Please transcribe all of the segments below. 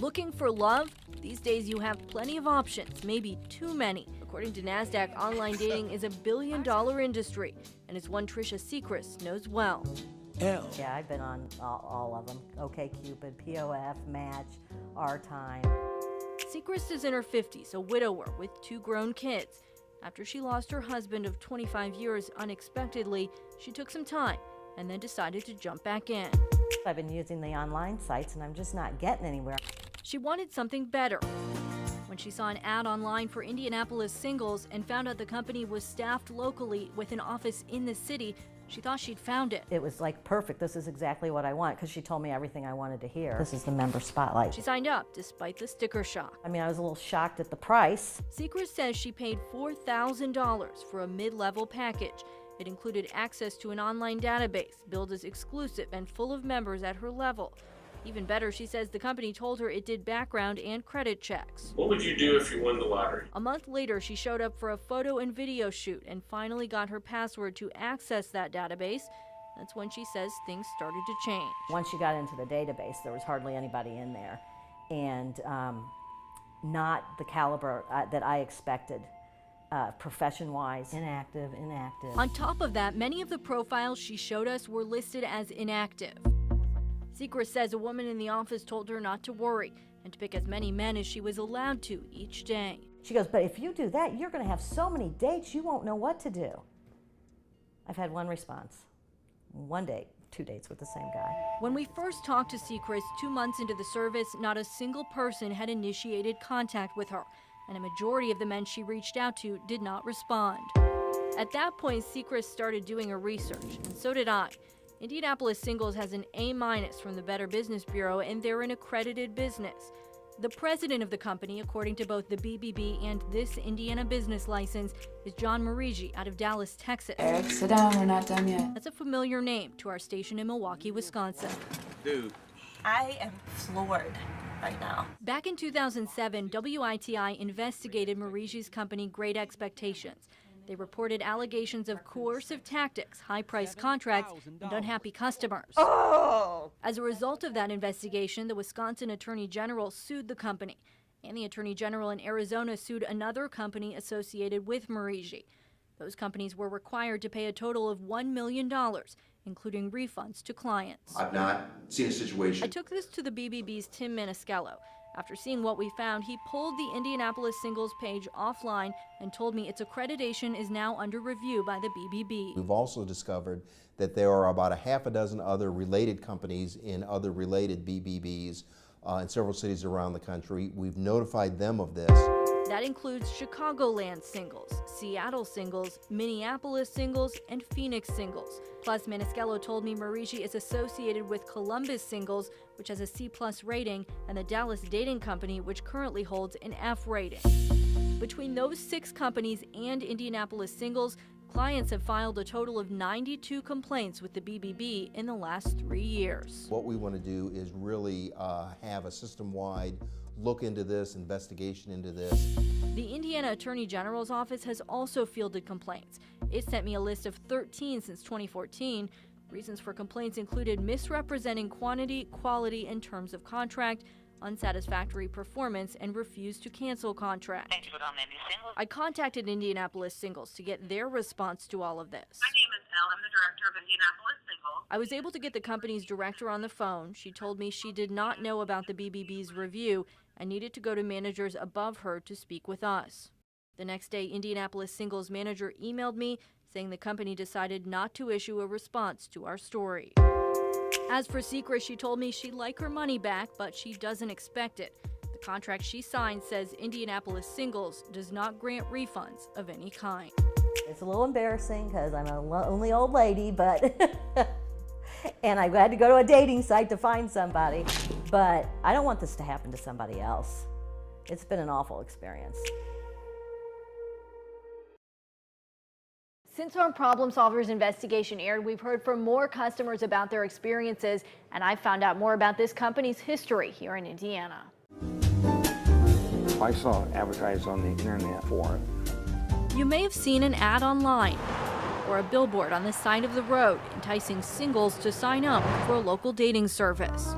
Looking for love? These days you have plenty of options, maybe too many. According to NASDAQ, online dating is a billion-dollar industry, and it's one Trisha Seacrest knows well. Yeah, I've been on all of them. OkCupid, POF, Match, Our Time. Seacrest is in her 50s, a widower with 2 grown kids. After she lost her husband of 25 years unexpectedly, she took some time and then decided to jump back in. I've been using the online sites and I'm just not getting anywhere. She wanted something better. When she saw an ad online for Indianapolis singles and found out the company was staffed locally with an office in the city, she thought she'd found it. It was like perfect. This is exactly what I want, because she told me everything I wanted to hear. This is the member spotlight. She signed up despite the sticker shock. I mean, I was a little shocked at the price. Seacrest says she paid $4,000 for a mid-level package. It included access to an online database, billed as exclusive and full of members at her level. Even better, she says the company told her it did background and credit checks. What would you do if you won the lottery? A month later, she showed up for a photo and video shoot and finally got her password to access that database. That's when she says things started to change. Once you got into the database, there was hardly anybody in there, and not the caliber that I expected. Profession-wise, inactive. On top of that, many of the profiles she showed us were listed as inactive. Seacrest says a woman in the office told her not to worry and to pick as many men as she was allowed to each day. She goes, but if you do that, you're going to have so many dates, you won't know what to do. I've had one response. 1 date, 2 dates with the same guy. When we first talked to Seacrest 2 months into the service, not a single person had initiated contact with her, and a majority of the men she reached out to did not respond. At that point, Seacrest started doing her research, and so did I. Indianapolis Singles has an A- from the Better Business Bureau, and they're an accredited business. The president of the company, according to both the BBB and this Indiana business license, is John Marigi out of Dallas, Texas. Eric, sit down, we're not done yet. That's a familiar name to our station in Milwaukee, Wisconsin. Dude. I am floored right now. Back in 2007, WITI investigated Marigi's company Great Expectations. They reported allegations of coercive tactics, high-priced contracts, and unhappy customers. Oh! As a result of that investigation, the Wisconsin Attorney General sued the company, and the Attorney General in Arizona sued another company associated with Marigi. Those companies were required to pay a total of $1 million, including refunds to clients. I've not seen a situation. I took this to the BBB's Tim Maniscalco. After seeing what we found, he pulled the Indianapolis Singles page offline and told me its accreditation is now under review by the BBB. We've also discovered that there are about a half a dozen other related companies in other related BBBs in several cities around the country. We've notified them of this. That includes Chicagoland Singles, Seattle Singles, Minneapolis Singles, and Phoenix Singles. Plus, Maniscalco told me Marigi is associated with Columbus Singles, which has a C+ rating, and the Dallas Dating Company, which currently holds an F rating. Between those 6 companies and Indianapolis Singles, clients have filed a total of 92 complaints with the BBB in the last 3 years. What we want to do is really have a system-wide look into this, investigation into this. The Indiana Attorney General's office has also fielded complaints. It sent me a list of 13 since 2014. Reasons for complaints included misrepresenting quantity, quality, and terms of contract, unsatisfactory performance, and refused to cancel contract. Thank you for calling Indy Singles. I contacted Indianapolis Singles to get their response to all of this. My name is Elle. I'm the director of Indianapolis Singles. I was able to get the company's director on the phone. She told me she did not know about the BBB's review and needed to go to managers above her to speak with us. The next day, Indianapolis Singles manager emailed me saying the company decided not to issue a response to our story. As for Seacrest, she told me she'd like her money back, but she doesn't expect it. The contract she signed says Indianapolis Singles does not grant refunds of any kind. It's a little embarrassing because I'm a lonely old lady, but and I had to go to a dating site to find somebody. But I don't want this to happen to somebody else. It's been an awful experience. Since our Problem Solvers investigation aired, we've heard from more customers about their experiences, and I found out more about this company's history here in Indiana. I saw it advertised on the internet for it. You may have seen an ad online or a billboard on the side of the road enticing singles to sign up for a local dating service.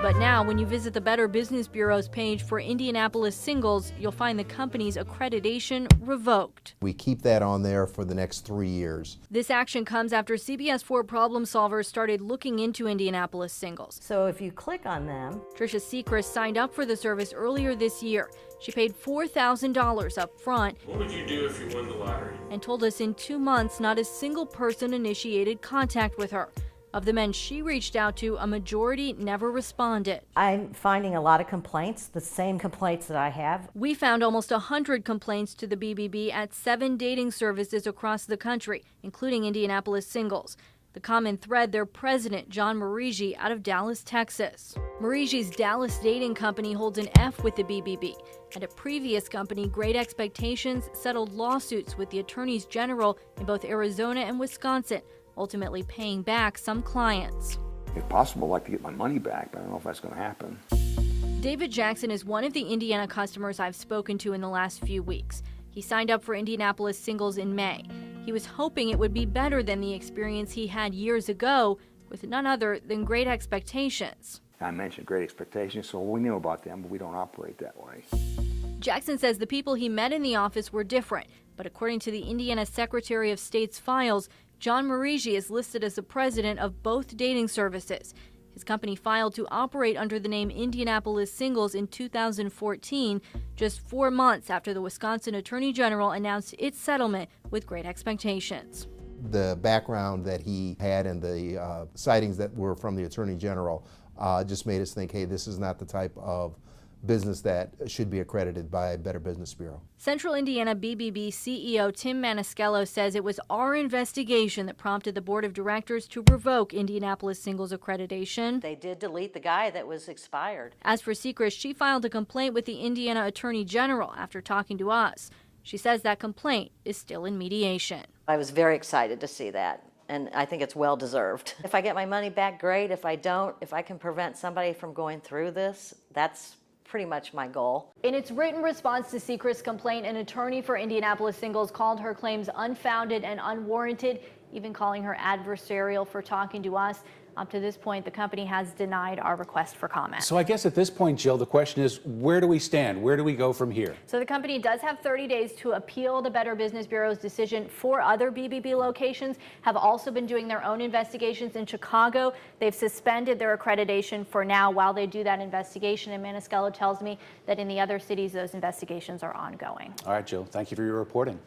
But now, when you visit the Better Business Bureau's page for Indianapolis singles, you'll find the company's accreditation revoked. We keep that on there for the next 3 years. This action comes after CBS4 Problem Solvers started looking into Indianapolis singles. So if you click on them, Tricia Seacrest signed up for the service earlier this year. She paid $4,000 up front What would you do if you won the lottery? and told us in 2 months not a single person initiated contact with her. Of the men she reached out to, a majority never responded. I'm finding a lot of complaints, the same complaints that I have. We found almost 100 complaints to the BBB at 7 dating services across the country, including Indianapolis singles. The common thread, their president, John Marigi, out of Dallas, Texas. Marigi's Dallas dating company holds an F with the BBB, and a previous company, Great Expectations, settled lawsuits with the attorneys general in both Arizona and Wisconsin, ultimately paying back some clients. If possible, I'd like to get my money back, but I don't know if that's going to happen. David Jackson is one of the Indiana customers I've spoken to in the last few weeks. He signed up for Indianapolis singles in May. He was hoping it would be better than the experience he had years ago with none other than Great Expectations. I mentioned Great Expectations, so we knew about them, but we don't operate that way. Jackson says the people he met in the office were different, but according to the Indiana Secretary of State's files, John Marigi is listed as the president of both dating services. His company filed to operate under the name Indianapolis Singles in 2014, just 4 months after the Wisconsin Attorney General announced its settlement with Great Expectations. The background that he had and the sightings that were from the Attorney General just made us think, hey, this is not the type of business that should be accredited by Better Business Bureau. Central Indiana BBB CEO Tim Maniscalco says it was our investigation that prompted the board of directors to revoke Indianapolis Singles accreditation. They did delete the guy that was expired. As for Seacrest, she filed a complaint with the Indiana Attorney General after talking to us. She says that complaint is still in mediation. I was very excited to see that, and I think it's well deserved. If I get my money back, great. If I don't, if I can prevent somebody from going through this, that's pretty much my goal. In its written response to Seacrest's complaint, an attorney for Indianapolis Singles called her claims unfounded and unwarranted, even calling her adversarial for talking to us. Up to this point, the company has denied our request for comment. So I guess at this point, Jill, the question is, where do we stand? Where do we go from here? So the company does have 30 days to appeal the Better Business Bureau's decision. 4 other BBB locations have also been doing their own investigations in Chicago. They've suspended their accreditation for now while they do that investigation. And Maniscalco tells me that in the other cities, those investigations are ongoing. All right, Jill, thank you for your reporting.